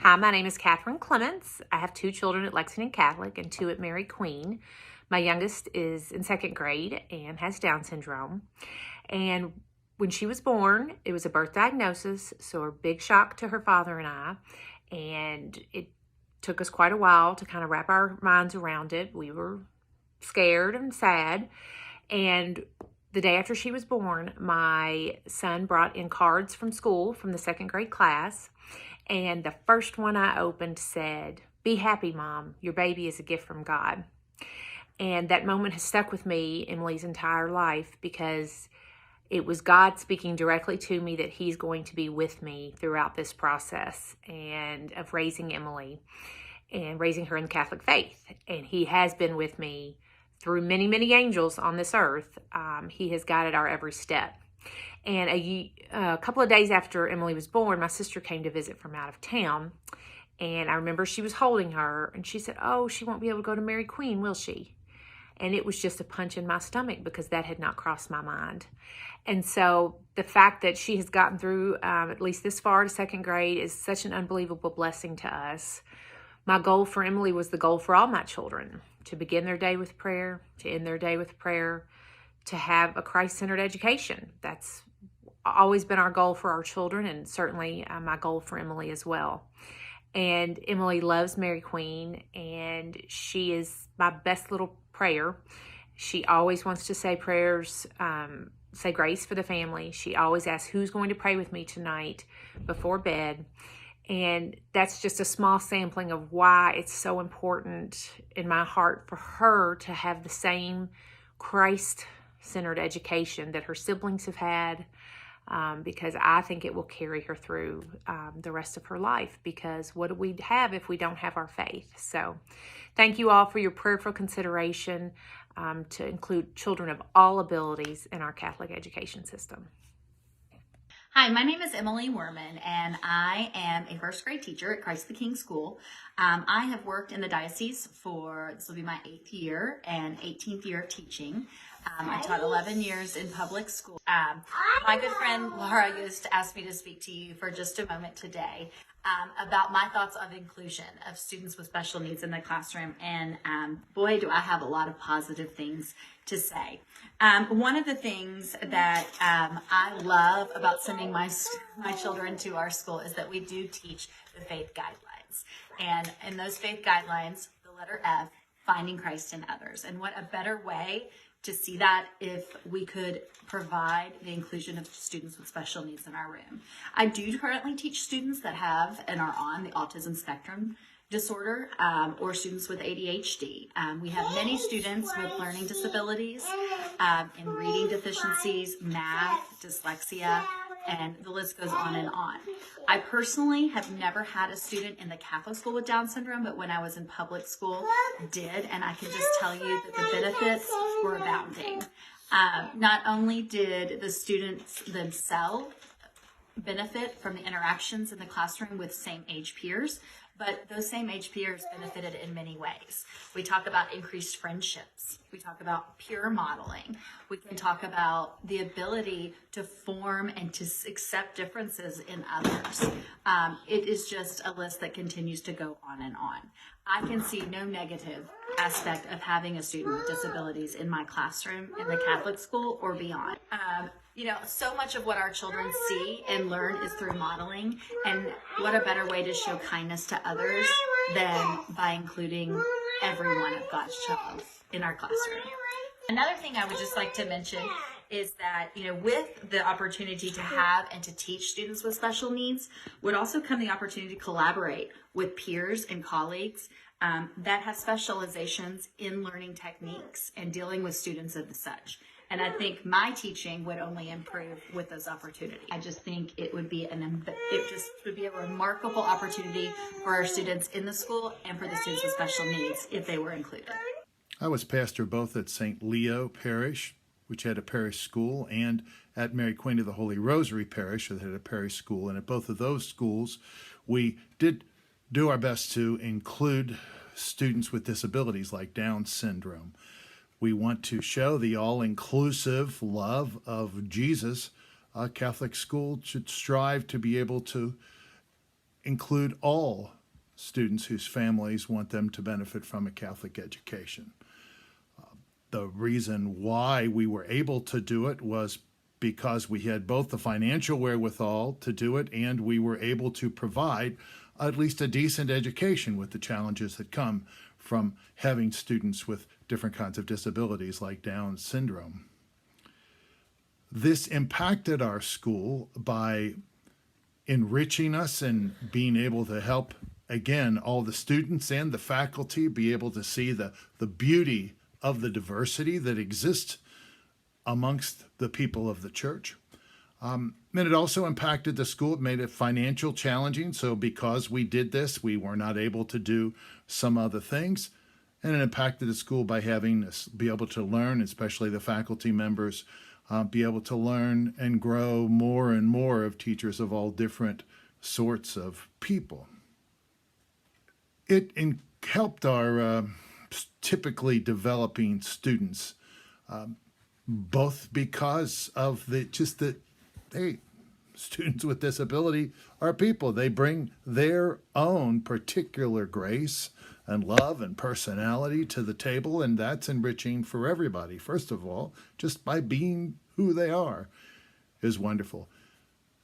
Hi, my name is Catherine Clements. I have 2 children at Lexington Catholic and 2 at Mary Queen. My youngest is in 2nd grade and has Down syndrome. And when she was born, it was a birth diagnosis, so a big shock to her father and I. And it took us quite a while to kind of wrap our minds around it. We were scared and sad. And the day after she was born, my son brought in cards from school from the 2nd grade class. And the first one I opened said, "Be happy, Mom. Your baby is a gift from God." And that moment has stuck with me Emily's entire life because it was God speaking directly to me that He's going to be with me throughout this process and of raising Emily and raising her in the Catholic faith. And He has been with me through many, many angels on this earth. He has guided our every step. And a couple of days after Emily was born, my sister came to visit from out of town. And I remember she was holding her and she said, "Oh, she won't be able to go to Mary Queen, will she?" And it was just a punch in my stomach because that had not crossed my mind. And so the fact that she has gotten through at least this far to 2nd grade is such an unbelievable blessing to us. My goal for Emily was the goal for all my children, to begin their day with prayer, to end their day with prayer, to have a Christ-centered education. That's always been our goal for our children, and certainly my goal for Emily as well. And Emily loves Mary Queen, and she is my best little prayer. She always wants to say prayers, say grace for the family. She always asks, "Who's going to pray with me tonight before bed?" And that's just a small sampling of why it's so important in my heart for her to have the same Christ-centered education that her siblings have had, because I think it will carry her through the rest of her life, because what do we have if we don't have our faith? So thank you all for your prayerful consideration to include children of all abilities in our Catholic education system. Hi, my name is Emily Werman, and I am a 1st grade teacher at Christ the King School. I have worked in the diocese this will be my 8th year and 18th year of teaching. I taught 11 years in public school. My good friend Laura used to ask me to speak to you for just a moment today about my thoughts of inclusion of students with special needs in the classroom. And boy, do I have a lot of positive things to say. One of the things that I love about sending my children to our school is that we do teach the faith guidelines. And in those faith guidelines, the letter F, finding Christ in others. And what a better way to see that if we could provide the inclusion of students with special needs in our room. I do currently teach students that have and are on the autism spectrum disorder or students with ADHD. We have many students with learning disabilities, in reading deficiencies, math, dyslexia, and the list goes on and on. I personally have never had a student in the Catholic school with Down syndrome, but when I was in public school, did, and I can just tell you that the benefits were abounding. Not only did the students themselves benefit from the interactions in the classroom with same age peers, but those same age peers benefited in many ways. We talk about increased friendships. We talk about peer modeling. We can talk about the ability to form and to accept differences in others. It is just a list that continues to go on and on. I can see no negative aspect of having a student with disabilities in my classroom in the Catholic school or beyond. So much of what our children see and learn is through modeling, and what a better way to show kindness to others than by including every one of God's children in our classroom. Another thing I would just like to mention is that, with the opportunity to have and to teach students with special needs would also come the opportunity to collaborate with peers and colleagues that have specializations in learning techniques and dealing with students of such. And I think my teaching would only improve with those opportunities. I just think it would be a remarkable opportunity for our students in the school and for the students with special needs if they were included. I was pastor both at St. Leo Parish, which had a parish school, and at Mary Queen of the Holy Rosary Parish, that had a parish school. And at both of those schools, we did do our best to include students with disabilities like Down syndrome. We want to show the all-inclusive love of Jesus. A Catholic school should strive to be able to include all students whose families want them to benefit from a Catholic education. The reason why we were able to do it was because we had both the financial wherewithal to do it, and we were able to provide at least a decent education with the challenges that come from having students with different kinds of disabilities like Down syndrome. This impacted our school by enriching us and being able to help, again, all the students and the faculty be able to see the beauty of the diversity that exists amongst the people of the church. And it also impacted the school. It made it financial challenging. So because we did this, we were not able to do some other things. And it impacted the school by having us be able to learn, especially the faculty members, be able to learn and grow more and more of teachers of all different sorts of people. It helped our typically developing students, both because of hey, students with disability are people. They bring their own particular grace and love and personality to the table, and that's enriching for everybody. First of all, just by being who they are is wonderful.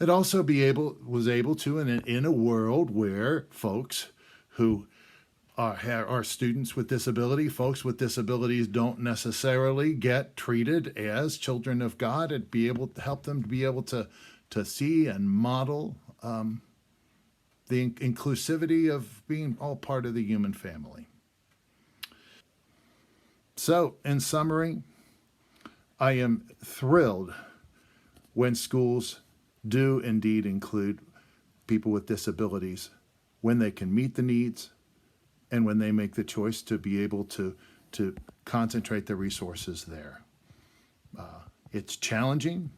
It also was able to, in a world where folks who are students with disability, folks with disabilities don't necessarily get treated as children of God, and be able to help them to be able to see and model the inclusivity of being all part of the human family. So, in summary, I am thrilled when schools do indeed include people with disabilities, when they can meet the needs, and when they make the choice to be able to concentrate the resources there. It's challenging,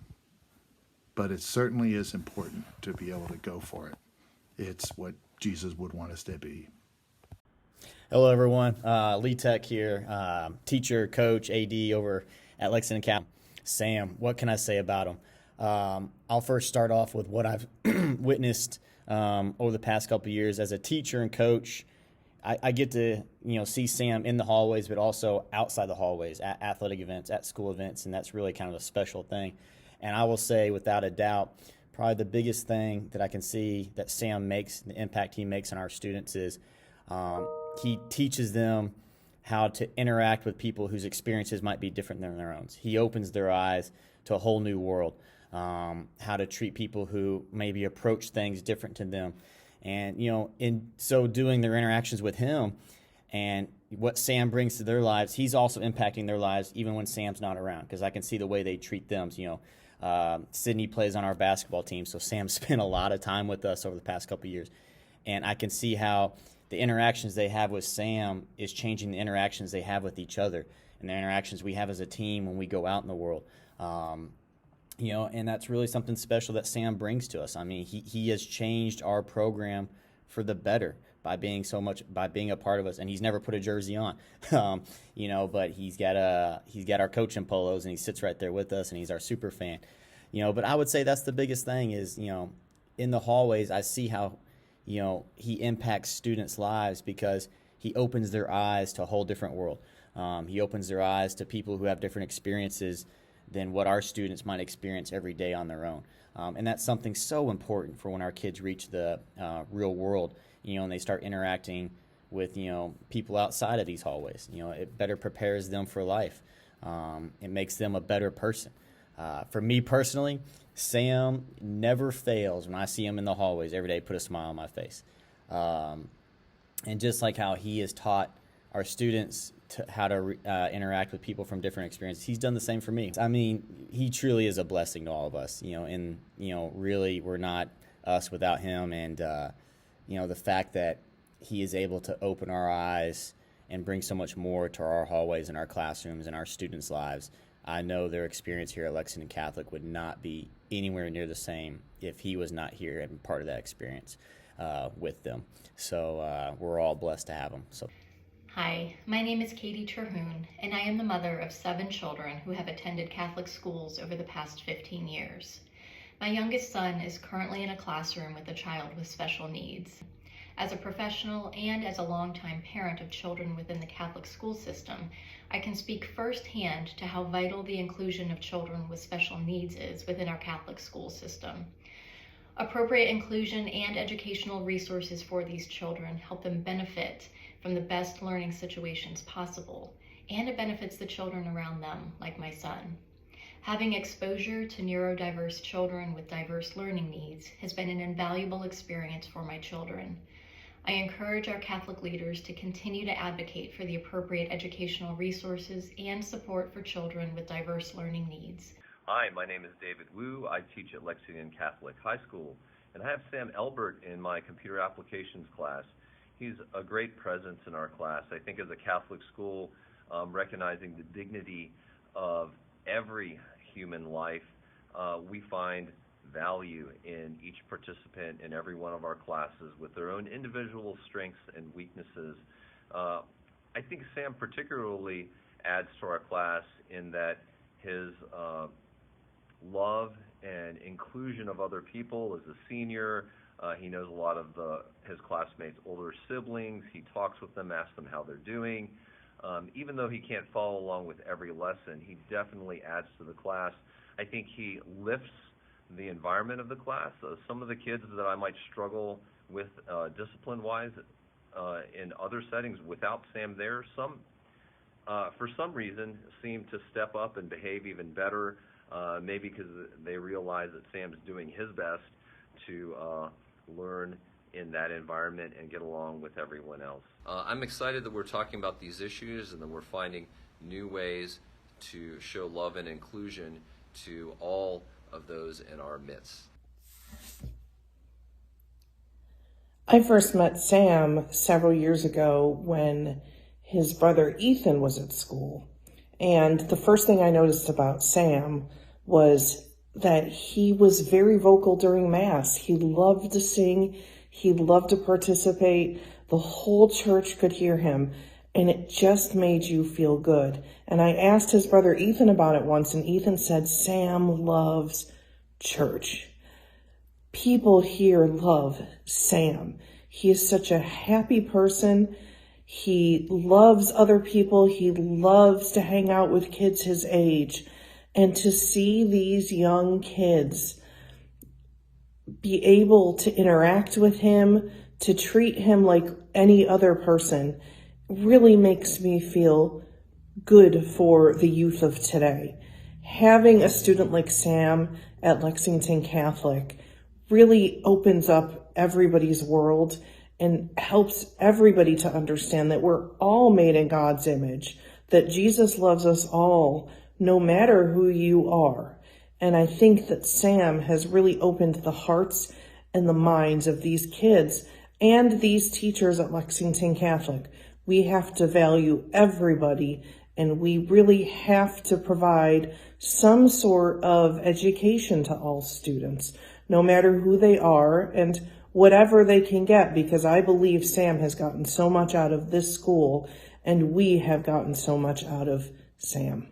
but it certainly is important to be able to go for it. It's what Jesus would want us to be. Hello, everyone. Lee Tech here, teacher, coach, AD over at Lexington Catholic. Sam, what can I say about him? I'll first start off with what I've witnessed over the past couple of years as a teacher and coach. I get to see Sam in the hallways, but also outside the hallways at athletic events, at school events, and that's really kind of a special thing. And I will say, without a doubt, probably the biggest thing that I can see that Sam makes, the impact he makes on our students is he teaches them how to interact with people whose experiences might be different than their own. He opens their eyes to a whole new world, how to treat people who maybe approach things different to them. And, in so doing their interactions with him and what Sam brings to their lives, he's also impacting their lives even when Sam's not around, because I can see the way they treat them. Sydney plays on our basketball team, so Sam spent a lot of time with us over the past couple of years. And I can see how the interactions they have with Sam is changing the interactions they have with each other and the interactions we have as a team when we go out in the world. And that's really something special that Sam brings to us. I mean, he has changed our program for the better by being a part of us. And he's never put a jersey on, but he's got our coaching polos, and he sits right there with us, and he's our super fan. But I would say that's the biggest thing is, in the hallways, I see how, he impacts students' lives because he opens their eyes to a whole different world. He opens their eyes to people who have different experiences than what our students might experience every day on their own. And that's something so important for when our kids reach the real world, and they start interacting with, people outside of these hallways. It better prepares them for life. It makes them a better person. For me personally, Sam never fails when I see him in the hallways every day, put a smile on my face. And just like how he has taught our students how to interact with people from different experiences, he's done the same for me. I mean, he truly is a blessing to all of us, and, really we're not us without him. And, the fact that he is able to open our eyes and bring so much more to our hallways and our classrooms and our students' lives, I know their experience here at Lexington Catholic would not be anywhere near the same if he was not here and part of that experience with them. So we're all blessed to have him. So. Hi, my name is Katie Terhune, and I am the mother of 7 children who have attended Catholic schools over the past 15 years. My youngest son is currently in a classroom with a child with special needs. As a professional and as a longtime parent of children within the Catholic school system, I can speak firsthand to how vital the inclusion of children with special needs is within our Catholic school system. Appropriate inclusion and educational resources for these children help them benefit from the best learning situations possible, and it benefits the children around them, like my son. Having exposure to neurodiverse children with diverse learning needs has been an invaluable experience for my children. I encourage our Catholic leaders to continue to advocate for the appropriate educational resources and support for children with diverse learning needs. Hi, my name is David Wu. I teach at Lexington Catholic High School, and I have Sam Elbert in my computer applications class. He's a great presence in our class. I think as a Catholic school, recognizing the dignity of every human life, we find value in each participant in every one of our classes with their own individual strengths and weaknesses. I think Sam particularly adds to our class in that his love and inclusion of other people. As a senior, he knows a lot of his classmates' older siblings. He talks with them, asks them how they're doing. Even though he can't follow along with every lesson, he definitely adds to the class. I think he lifts the environment of the class. Some of the kids that I might struggle with discipline-wise in other settings without Sam there, for some reason, seem to step up and behave even better, maybe because they realize that Sam's doing his best to learn in that environment and get along with everyone else. I'm excited that we're talking about these issues and that we're finding new ways to show love and inclusion to all of those in our midst. I first met Sam several years ago when his brother Ethan was at school. And the first thing I noticed about Sam was that he was very vocal during Mass. He loved to sing. He loved to participate. The whole church could hear him, and it just made you feel good. And I asked his brother Ethan about it once, and Ethan said, Sam loves church. People here love Sam. He is such a happy person. He loves other people. He loves to hang out with kids his age. And to see these young kids be able to interact with him, to treat him like any other person, really makes me feel good for the youth of today. Having a student like Sam at Lexington Catholic really opens up everybody's world and helps everybody to understand that we're all made in God's image, that Jesus loves us all, no matter who you are. And I think that Sam has really opened the hearts and the minds of these kids and these teachers at Lexington Catholic. We have to value everybody, and we really have to provide some sort of education to all students, no matter who they are and whatever they can get, because I believe Sam has gotten so much out of this school, and we have gotten so much out of Sam.